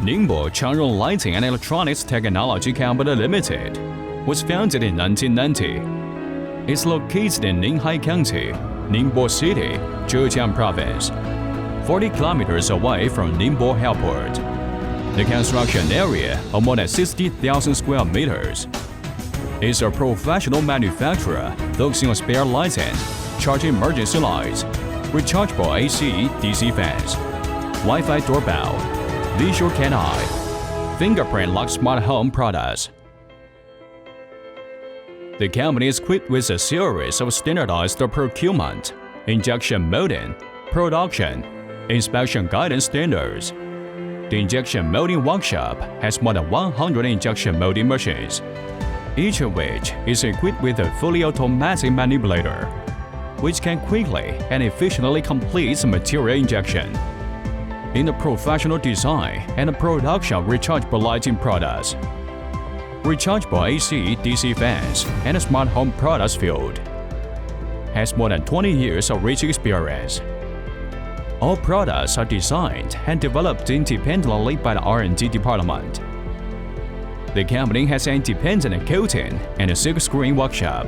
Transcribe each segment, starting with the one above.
Ningbochangrong Lighting and Electronics Technology Company Limited was founded in 1990. It's located in Ninghai County, Ningbo City, Zhejiang Province, 40 kilometers away from Ningbo Airport. The construction area of more than 60,000 square meters. It's a professional manufacturer focusing on spare lighting, charging emergency lights, rechargeable AC, DC fans, Wi-Fi doorbell, visual cat eye, fingerprint lock smart home products. The company is equipped with a series of standardized procurement, injection molding, production, inspection guidance standards. The injection molding workshop has more than 100 injection molding machines, each of which is equipped with a fully automatic manipulator, which can quickly and efficiently complete material injection. In the professional design and production of rechargeable lighting products, rechargeable AC, DC fans, and smart home products field, has more than 20 years of rich experience. All products are designed and developed independently by the R&D department. The company has an independent coating and a silk screen workshop,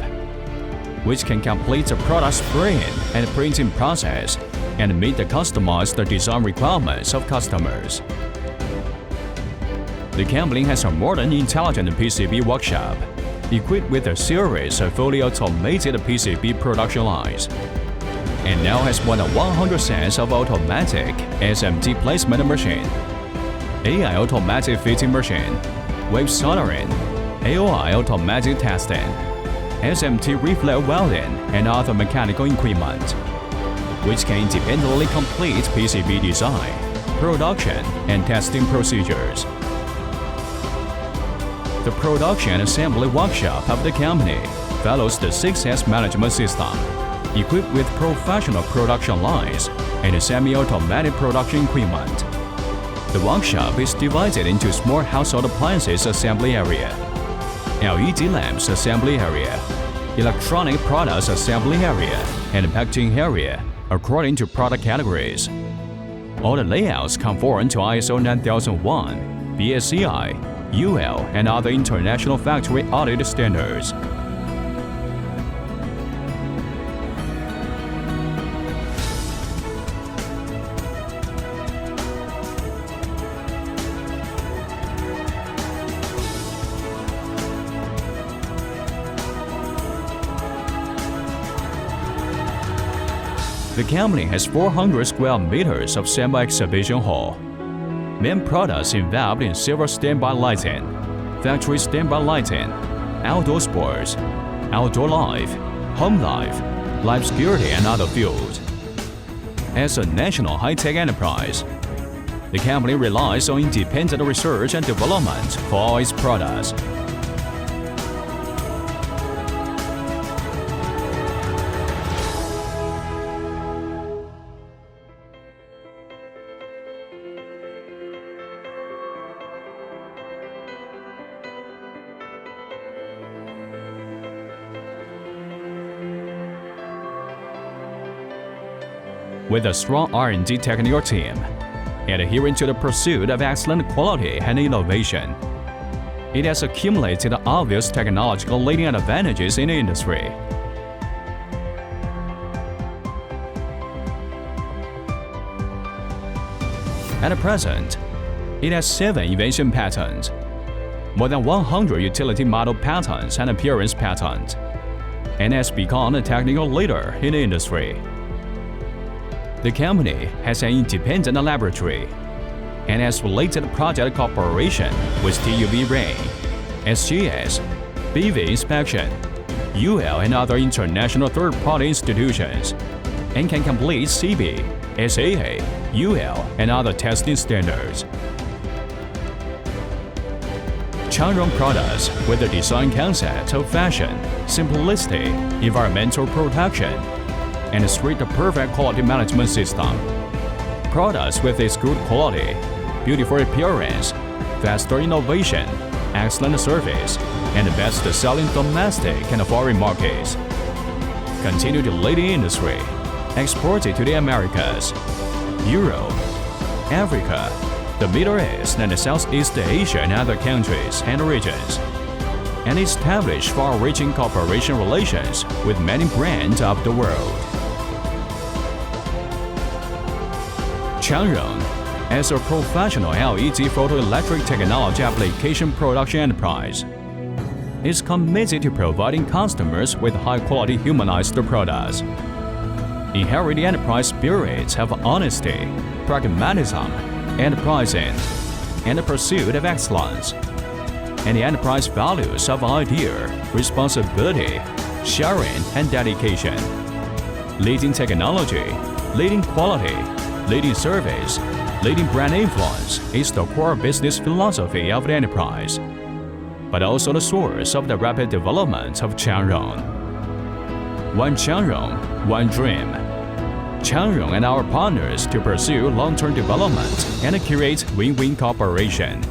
which can complete the product spraying and printing process and meet the customized design requirements of customers. The company has a modern intelligent PCB workshop, equipped with a series of fully automated PCB production lines, and now has more than 100 sets of automatic SMT placement machine, AI automatic fitting machine, wave soldering, AOI automatic testing, SMT reflex welding, and other mechanical equipment, which can independently complete PCB design, production, and testing procedures. The production and assembly workshop of the company follows the 6S management system, equipped with professional production lines and semi-automatic production equipment. The workshop is divided into small household appliances assembly area, LED lamps assembly area, electronic products assembly area, and packaging area according to product categories. All the layouts conform to ISO 9001, BSCI, UL, and other international factory audit standards. The company has 400 square meters of semi-exhibition hall. Main products involved in several standby lighting, factory standby lighting, outdoor sports, outdoor life, home life, life security, and other fields. As a national high-tech enterprise, the company relies on independent research and development for all its products. With a strong R&D technical team, and adhering to the pursuit of excellent quality and innovation, it has accumulated obvious technological leading advantages in the industry. At present, it has 7 invention patents, more than 100 utility model patents and appearance patents, and has become a technical leader in the industry. The company has an independent laboratory and has related project cooperation with TUV Rain, SGS, BV Inspection, UL, and other international third-party institutions, and can complete CB, SAA, UL, and other testing standards. Changrong products with the design concept of fashion, simplicity, environmental protection, and a strict perfect quality management system. Products with its good quality, beautiful appearance, faster innovation, excellent service, and the best-selling domestic and foreign markets. Continue to lead the industry, exported to the Americas, Europe, Africa, the Middle East and Southeast Asia and other countries and regions, and establish far-reaching cooperation relations with many brands of the world. Changrong, as a professional LED photoelectric technology application production enterprise, is committed to providing customers with high-quality humanized products. Inherit the enterprise spirits of honesty, pragmatism, enterprising, and the pursuit of excellence, and the enterprise values of idea, responsibility, sharing, and dedication. Leading technology, leading quality, leading service, leading brand influence is the core business philosophy of the enterprise, but also the source of the rapid development of Changrong. One Changrong, one dream. Changrong and our partners to pursue long-term development and create win-win cooperation.